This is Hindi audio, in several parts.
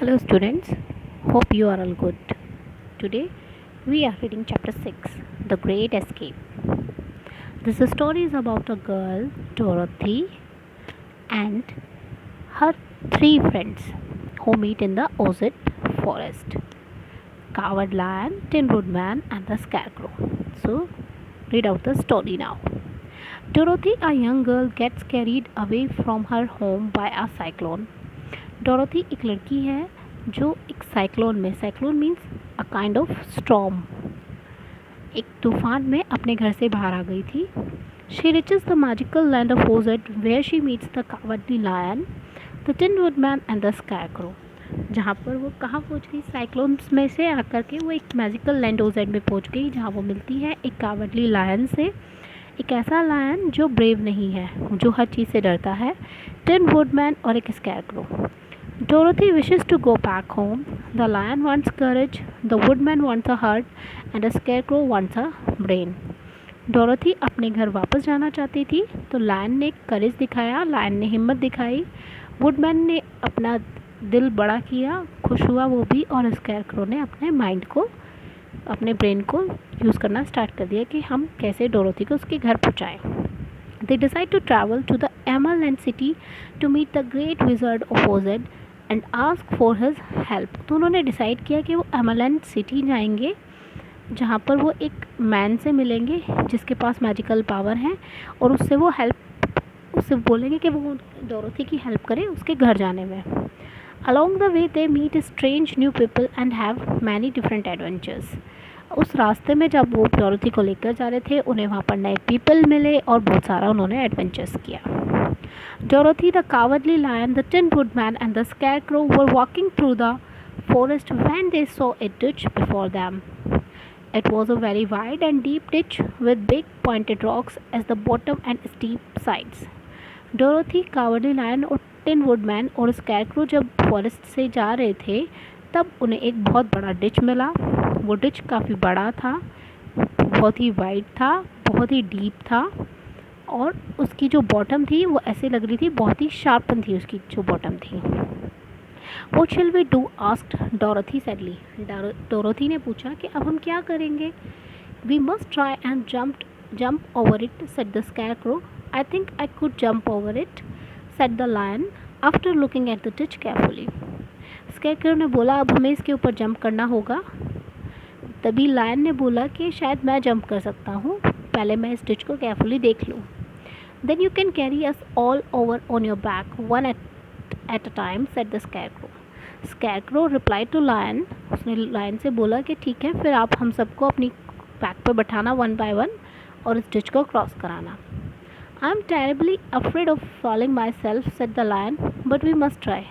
Hello students, hope you are all good. Today we are reading chapter 6, The Great Escape. This story is about a girl, Dorothy, and her three friends who meet in the Ozit forest. Coward Lion, Tin Woodman and the Scarecrow. So read out the story now. Dorothy, a young girl, gets carried away from her home by a cyclone. Dorothy एक लड़की है जो एक cyclone means a kind of storm, एक तूफान में अपने घर से बाहर आ गई थी. She reaches the magical land of Oz where she meets the cowardly lion, the tin woodman and the scarecrow. जहाँ पर वो कहाँ पहुँच गई, साइक्लोन्स में से आकर के वो एक मैजिकल लैंड ओजेड में पहुँच गई, जहाँ वो मिलती है एक कावर्डली लायन से. एक ऐसा लायन जो ब्रेव नहीं है, जो हर चीज़ से डरता है, टिन वुडमैन और एक scarecrow. Dorothy wishes to go back home. The lion wants courage, the woodman wants a heart, and the scarecrow wants a brain. Dorothy अपने घर वापस जाना चाहती थी, तो लायन ने करेज दिखाया, लायन ने हिम्मत दिखाई, वुडमैन ने अपना दिल बड़ा किया, खुश हुआ वो भी, और स्कैरक्रो ने अपने माइंड को, अपने ब्रेन को यूज़ करना स्टार्ट कर दिया कि हम कैसे डोरोथी को उसके घर पहुँचाएँ. They decide to travel to the Emerald City to meet the great wizard of Oz and ask for his help. तो उन्होंने डिसाइड किया कि वो एमरलैंड सिटी जाएंगे, जहाँ पर वो एक मैन से मिलेंगे जिसके पास मैजिकल पावर है, और उससे बोलेंगे कि वो डोरोथी की हेल्प करे उसके घर जाने में. Along the way they meet strange new people and have many different adventures. उस रास्ते में जब वो डोरोथी को लेकर जा रहे थे, उन्हें वहाँ पर नए पीपल मिले और बहुत सारा उन्होंने एडवेंचर्स किया. Dorothy, the cowardly lion, the Tin Woodman and the Scarecrow were walking through the forest when they saw a ditch before them. It was a very wide and deep ditch with big pointed rocks as the bottom and steep sides. Dorothy, cowardly lion और Tin Woodman और Scarecrow जब फॉरेस्ट से जा रहे थे, तब उन्हें एक बहुत बड़ा डिच मिला. वो डिच काफ़ी बड़ा था, बहुत ही वाइड था, बहुत ही डीप था, और उसकी जो बॉटम थी वो ऐसे लग रही थी, बहुत ही शार्पन थी उसकी जो बॉटम थी. What shall we do? asked Dorothy sadly. Dorothy ने पूछा कि अब हम क्या करेंगे. We must try and jump over it, said the Scarecrow. I think I could jump over it, said the Lion, after looking at the ditch carefully. Scarecrow ने बोला अब हमें इसके ऊपर जंप करना होगा. तभी लायन ने बोला कि शायद मैं जंप कर सकता हूँ, पहले मैं इस डिच को केयरफुली देख लूँ. Then you can carry us all over on your back, one at a time, said the Scarecrow. Scarecrow replied to Lion. उसने लायन से बोला कि ठीक है, फिर आप हम सबको अपनी बैक पर बैठाना वन बाय वन और इस डिच को क्रॉस कराना. I am terribly afraid of falling myself, said the Lion, but we must try.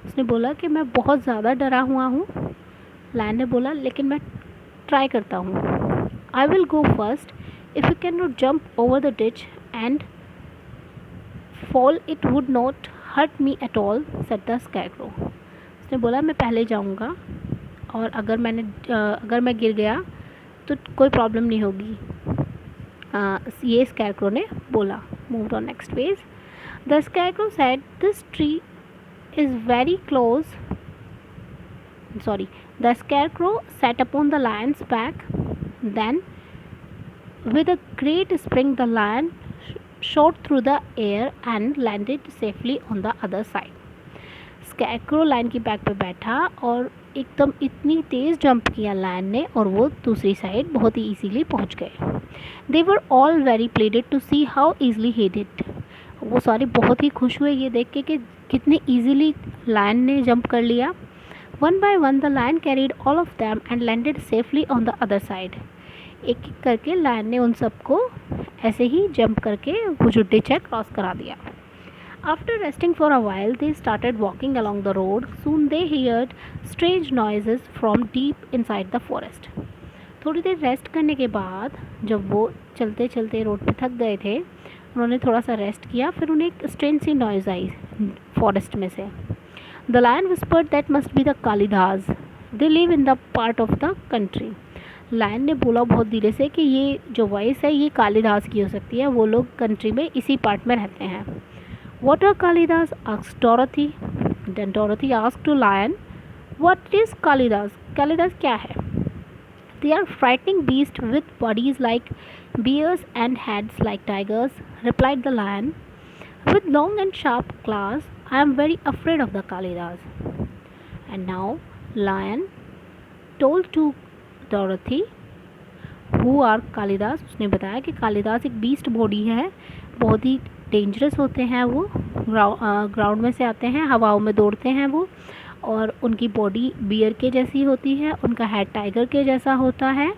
उसने बोला कि मैं बहुत ज़्यादा डरा हुआ हूँ. लायन ने बोला लेकिन मैं ट्राई करता हूँ. I will go first. If you cannot jump over the ditch and fall, it would not hurt me at all, said the Scarecrow. उसने बोला मैं पहले जाऊँगा, और अगर मैं गिर गया तो कोई प्रॉब्लम नहीं होगी. ये स्कैरक्रो ने बोला. Moved on next page. The Scarecrow said, "This tree is very close." The Scarecrow sat upon the lion's back. Then, with a great spring, the lion shot through the air and landed safely on the other side. Scarecrow lion की बैक पे बैठा और एकदम इतनी तेज़ जंप किया लायन ने, और वो दूसरी साइड बहुत ही इजीली पहुंच गए. They were all very pleased to see how easily he did. वो सारे बहुत ही खुश हुए ये देख के कि कितने इजीली लायन ने जंप कर लिया. One by one the lion carried all of them and landed safely on the other side. एक एक करके लायन ने उन सबको ऐसे ही जंप करके वो जो डिच है क्रॉस करा दिया. After resting for a while, they started walking along the road. Soon they heard strange noises from deep inside the forest. थोड़ी देर रेस्ट करने के बाद जब वो चलते चलते रोड पे थक गए थे, उन्होंने थोड़ा सा रेस्ट किया, फिर उन्हें एक स्ट्रेंज सी नॉइज़ आई फॉरेस्ट में से. The lion whispered that must be the Kalidas. They live in the part of the country. Lion ने बोला बहुत धीरे से कि ये जो वॉइस है ये कालिदास की हो सकती है, वो लोग कंट्री में इसी पार्ट में रहते हैं. What are Kalidas? asked Dorothy. Then Dorothy asked to Lion, What is Kalidas? Kalidas क्या है? They are frightening beasts with bodies like bears and heads like tigers, replied the lion. With long and sharp claws, I am very afraid of the Kalidas. And now, lion told to Dorothy who are Kalidas. उसने बताया कि कालिदास एक बीस्ट बॉडी है, बहुत ही डेंजरस होते हैं वो, ग्राउंड में से आते हैं, हवाओं में दौड़ते हैं वो, और उनकी बॉडी बियर के जैसी होती है, उनका हेड टाइगर के जैसा होता है,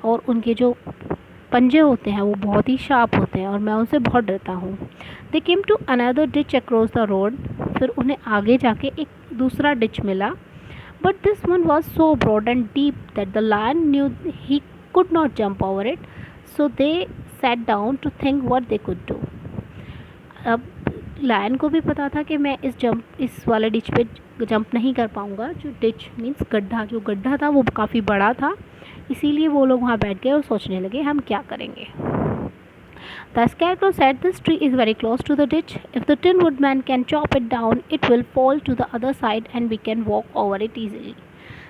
और उनके जो पंजे होते हैं वो बहुत ही शार्प होते हैं, और मैं उनसे बहुत डरता हूँ. They came to another ditch across the road. फिर उन्हें आगे जाके एक दूसरा डिच मिला, but this one was so broad and deep that the lion knew he could not jump over it, so they sat down to think what they could do. अब लायन को भी पता था कि मैं इस वाले डिच पे जंप नहीं कर पाऊँगा. जो डिच मीन्स गड्ढा, जो गड्ढा था वो काफ़ी बड़ा था, इसीलिए वो लोग वहाँ बैठ गए और सोचने लगे हम क्या करेंगे. The scarecrow said, "This tree is very close to the ditch. If the Tin Woodman can chop it down, it will fall to the other side and we can walk over it easily."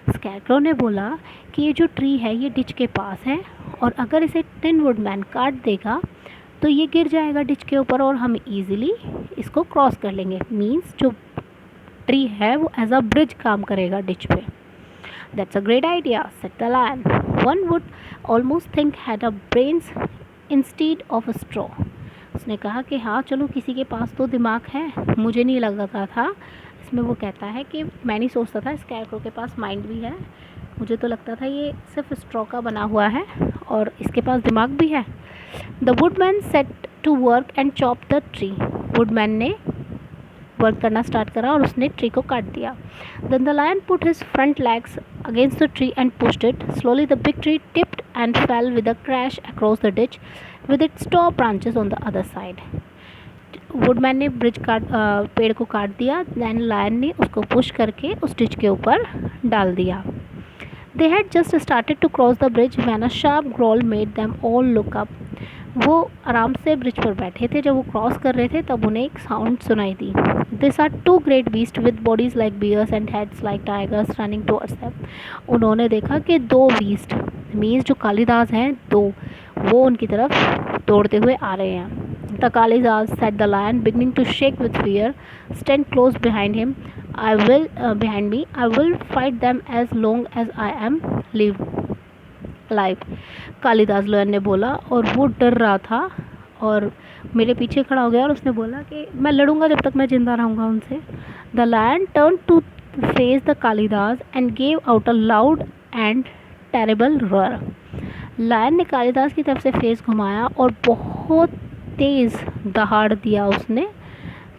Scarecrow ने बोला कि ये जो ट्री है ये डिच के पास है, और अगर इसे टिन वुडमैन काट देगा तो ये गिर जाएगा डिच के ऊपर और हम इजीली इसको क्रॉस कर लेंगे. मीन्स जो ट्री है वो एज अ ब्रिज काम करेगा डिच पे. That's a great idea, said the lion. One would almost think had a brains instead of a straw. उसने कहा कि हाँ चलो, किसी के पास तो दिमाग है, मुझे नहीं लग रहा था. इसमें वो कहता है कि मैं नहीं सोचता था स्कैरक्रो के पास माइंड भी है, मुझे तो लगता था ये सिर्फ स्ट्रॉ का बना हुआ है और इसके पास दिमाग भी है. The woodman set to work and chop the tree. Woodman ने वर्क करना स्टार्ट करा और उसने ट्री को काट दिया. Then the lion put his front legs against the tree and pushed it. Slowly the big tree tipped and fell with a crash across the ditch with its top branches on the other side. Woodman ने पेड़ को काट दिया. दैन लायन ने उसको पुश करके उस डिच के ऊपर डाल दिया. They had just started to cross the bridge when a sharp growl made them all look up. वो आराम से ब्रिज पर बैठे थे, जब वो क्रॉस कर रहे थे तब उन्हें एक साउंड सुनाई दी. This are two great beasts with bodies like bears and heads like tigers running towards them. उन्होंने देखा कि दो बीस्ट मीन्स जो कालिदास हैं दो, वो उनकी तरफ दौड़ते हुए आ रहे हैं. The Kalidas, said the lion, beginning to shake with fear. Stand close behind him. Behind me. I will fight them as long as I am alive. Kalidas lion ने बोला, और वो डर रहा था और मेरे पीछे खड़ा हो गया और उसने बोला कि मैं लड़ूंगा जब तक मैं जिंदा रहूँगा उनसे. The lion turned to face the Kalidas and gave out a loud and terrible roar. Lion ने कालिदास की तरफ से फेस घुमाया और बहुत तेज़ दहाड़ दिया उसने,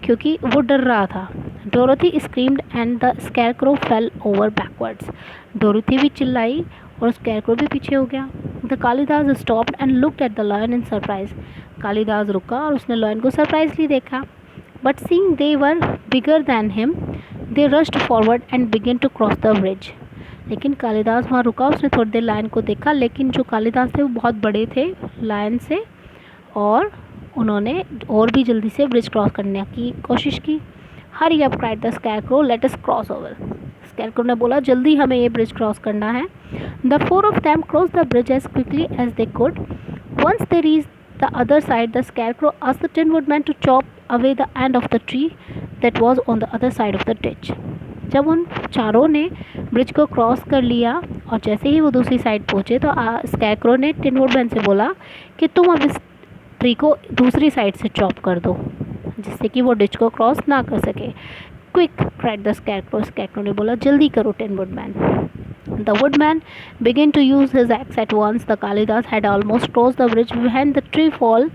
क्योंकि वो डर रहा था. Dorothy screamed and the scarecrow fell over backwards. Dorothy भी चिल्लाई और स्कैरक्रो भी पीछे हो गया. The Kalidas stopped and looked at the lion in surprise. Kalidas रुका और उसने लायन को सरप्राइजली देखा. But seeing they were bigger than him, they rushed forward and began to cross the bridge. लेकिन कालिदास वहाँ रुका, उसने थोड़ी देर लायन को देखा, लेकिन जो कालिदास थे वो बहुत बड़े थे लायन से, और उन्होंने और भी जल्दी से ब्रिज क्रॉस करने की कोशिश की. Hurry up cried the scarecrow, let us cross over. Scarecrow ने बोला जल्दी हमें ये ब्रिज क्रॉस करना है. The four of them cross the bridge as quickly as they could. Once they reach the other side, the scarecrow asked the tin woodman to chop away the end of the tree that was on the other side of the ditch. जब उन चारों ने ब्रिज को क्रॉस कर लिया और जैसे ही वो दूसरी साइड पहुँचे तो स्कैरक्रो ने टिन वुडमैन से बोला कि तुम अब इस ट्री को दूसरी साइड से चॉप कर दो, जिससे कि वो डिच को क्रॉस ना कर सके. Quick cried the scarecrow. Scarecrow ने बोला जल्दी करो tin woodman. The woodman began to use his axe at once. The Kalidas had almost cross the bridge when the tree fall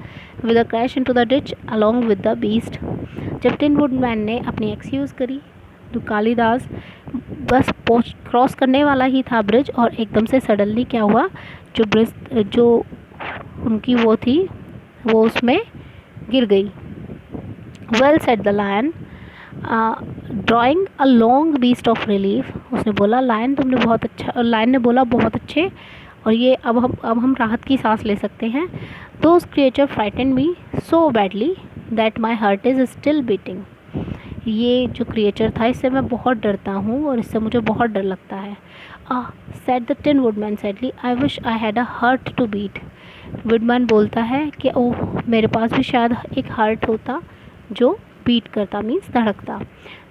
with a crash into the ditch along with the beast. जब टिन वुडमैन ने अपनी एक्स यूज़ करी तो कालिदास बस क्रॉस करने वाला ही था ब्रिज, और एकदम से सडनली क्या हुआ, जो ब्रिज जो उनकी वो थी वो उसमें गिर गई. Well said the lion, drawing a long beast of relief. उसने बोला लायन तुमने बहुत अच्छा, लायन ने बोला बहुत अच्छे, और ये अब हम राहत की सांस ले सकते हैं. Those creature frighten me so badly that my heart is still beating. ये जो क्रिएचर था इससे मैं बहुत डरता हूँ और इससे मुझे बहुत डर लगता है। Said the tin woodman sadly, I wish I had a heart to beat. Woodman बोलता है कि ओह, मेरे पास भी शायद एक हार्ट होता जो बीट करता, मीन्स धड़कता।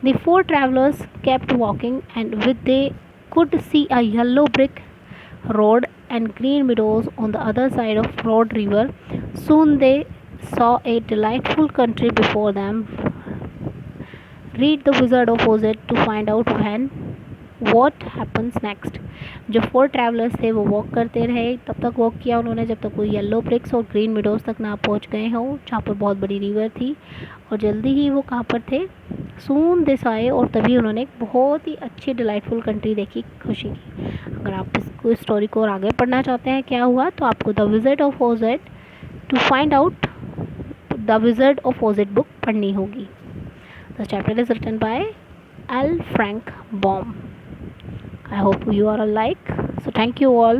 The four travellers kept walking and with they could see a yellow brick road and green meadows on the other side of Broad River. Soon they saw a delightful country before them. Read The Wizard of Oz to find out when what happens next. जो फोर ट्रैवलर्स थे वो वॉक करते रहे, तब तक वॉक किया उन्होंने जब तक वो येलो ब्रिक्स और ग्रीन मिडोज तक ना पहुंच गए हों, जहाँ पर बहुत बड़ी रिवर थी। और जल्दी ही वो कहाँ पर थे, सून दिस आए, और तभी उन्होंने एक बहुत ही अच्छी डिलाइटफुल कंट्री देखी, खुशी की। अगर आप इस स्टोरी को और आगे पढ़ना चाहते हैं क्या हुआ, तो आपको the wizard of Oz to find out the wizard of Oz book पढ़नी होगी। The chapter is written by L. Frank Baum. I hope you are alike. So thank you all.